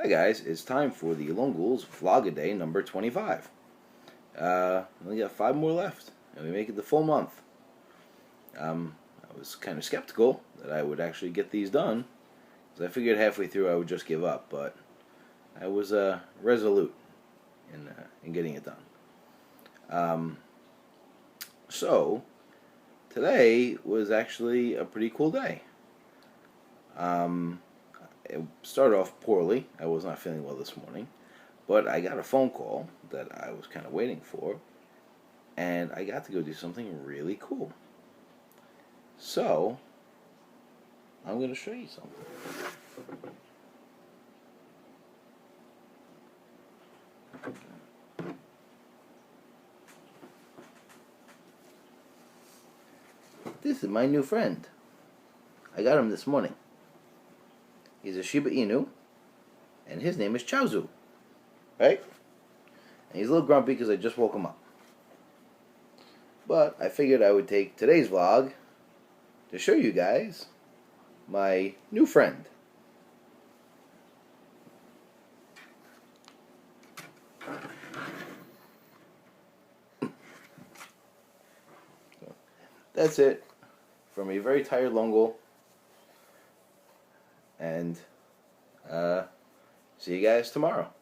Hi guys, it's time for the Lone Ghouls Vlog-A-Day number 25. We only got 5 more left, and we make it the full month. I was kind of skeptical that I would actually get these done, because I figured halfway through I would just give up, but I was resolute in getting it done. So, today was actually a pretty cool day. It started off poorly. I was not feeling well this morning, but I got a phone call that I was kind of waiting for, and I got to go do something really cool. So, I'm going to show you something. This is my new friend. I got him this morning. He's a Shiba Inu, and his name is Chaozu, right? And he's a little grumpy because I just woke him up. But I figured I would take today's vlog to show you guys my new friend. So, that's it from a very tired Lone Ghoul. And see you guys tomorrow.